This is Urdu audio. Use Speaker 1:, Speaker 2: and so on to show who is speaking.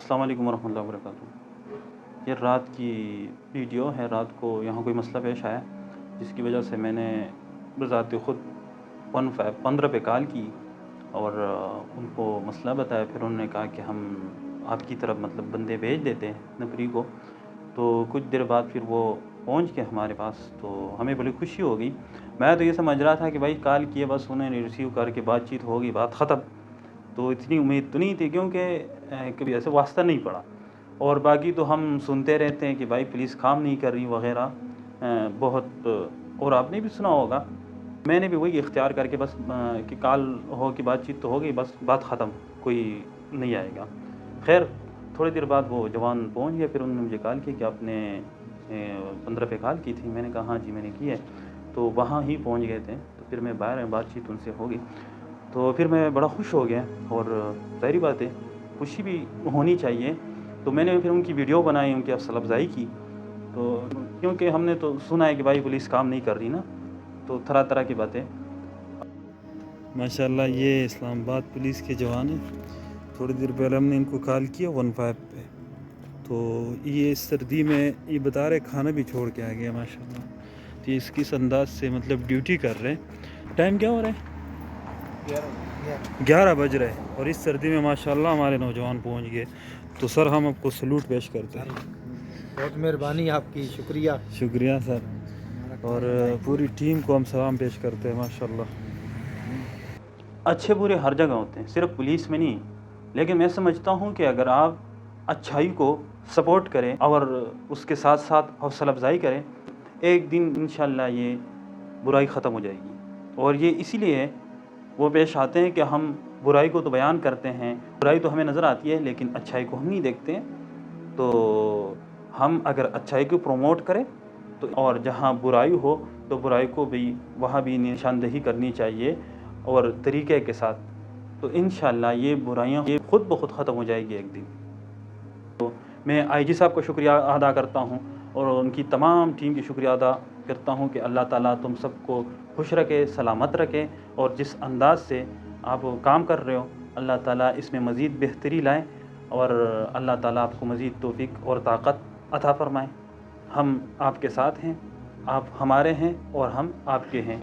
Speaker 1: السلام علیکم ورحمۃ اللہ وبرکاتہ۔ یہ رات کی ویڈیو ہے۔ رات کو یہاں کوئی مسئلہ پیش آیا جس کی وجہ سے میں نے بذات خود 15 پہ کال کی اور ان کو مسئلہ بتایا۔ پھر انہوں نے کہا کہ ہم آپ کی طرف بندے بھیج دیتے ہیں نفری کو۔ تو کچھ دیر بعد پھر وہ پہنچ کے ہمارے پاس، تو ہمیں بڑی خوشی ہو گئی۔ میں تو یہ سمجھ رہا تھا کہ بھائی کال کیے، بس انہیں ریسیو کر کے بات چیت ہوگی، بات ختم۔ تو اتنی امید تو نہیں تھی کیونکہ کبھی ایسے واسطہ نہیں پڑا، اور باقی تو ہم سنتے رہتے ہیں کہ بھائی پولیس کام نہیں کر رہی وغیرہ بہت، اور آپ نے بھی سنا ہوگا۔ میں نے بھی وہی اختیار کر کے بس کہ کال ہو کہ بات چیت تو ہو گئی، بس بات ختم، کوئی نہیں آئے گا۔ خیر تھوڑی دیر بعد وہ جوان پہنچ گیا۔ پھر انہوں نے مجھے کال کی کہ آپ نے 15 پہ کال کی تھی۔ میں نے کہا ہاں جی میں نے کی ہے۔ تو وہاں ہی پہنچ گئے تھے، تو پھر میں باہر بات چیت ان سے ہوگی، تو پھر میں بڑا خوش ہو گیا۔ اور ظاہری بات ہے خوشی بھی ہونی چاہیے، تو میں نے پھر ان کی ویڈیو بنائی، ان کی حوصلہ افزائی کی۔ تو کیونکہ ہم نے تو سنا ہے کہ بھائی پولیس کام نہیں کر رہی نا، تو طرح طرح کی باتیں۔ ماشاءاللہ یہ اسلام آباد پولیس کے جوان ہیں۔ تھوڑی دیر پہلے ہم نے ان کو کال کیا 15 پہ، تو یہ اس سردی میں یہ بتا رہے کھانا بھی چھوڑ کے آ گیا ماشاءاللہ۔ تو اس کس انداز سے ڈیوٹی کر رہے ہیں۔ ٹائم کیا ہو رہا ہے؟ 11 بج رہے، اور اس سردی میں ماشاءاللہ ہمارے نوجوان پہنچ گئے۔ تو سر ہم آپ کو سلوٹ پیش کرتے ہیں۔
Speaker 2: بہت مہربانی آپ کی، شکریہ
Speaker 1: سر، اور پوری ٹیم کو ہم سلام پیش کرتے ہیں ماشاءاللہ۔ اچھے برے ہر جگہ ہوتے ہیں، صرف پولیس میں نہیں، لیکن میں سمجھتا ہوں کہ اگر آپ اچھائی کو سپورٹ کریں اور اس کے ساتھ ساتھ حوصلہ افزائی کریں، ایک دن انشاءاللہ یہ برائی ختم ہو جائے گی۔ اور یہ اسی لیے وہ پیش آتے ہیں کہ ہم برائی کو تو بیان کرتے ہیں، برائی تو ہمیں نظر آتی ہے لیکن اچھائی کو ہم نہیں دیکھتے ہیں۔ تو ہم اگر اچھائی کو پروموٹ کریں تو، اور جہاں برائی ہو تو برائی کو بھی وہاں بھی نشاندہی کرنی چاہیے اور طریقے کے ساتھ، تو انشاءاللہ یہ برائیاں یہ خود بخود ختم ہو جائے گی ایک دن۔ تو میں آئی جی صاحب کو شکریہ ادا کرتا ہوں، اور ان کی تمام ٹیم کی شکریہ ادا کرتا ہوں کہ اللہ تعالیٰ تم سب کو خوش رکھے، سلامت رکھے، اور جس انداز سے آپ کام کر رہے ہو اللہ تعالیٰ اس میں مزید بہتری لائیں، اور اللہ تعالیٰ آپ کو مزید توفیق اور طاقت عطا فرمائیں۔ ہم آپ کے ساتھ ہیں، آپ ہمارے ہیں اور ہم آپ کے ہیں۔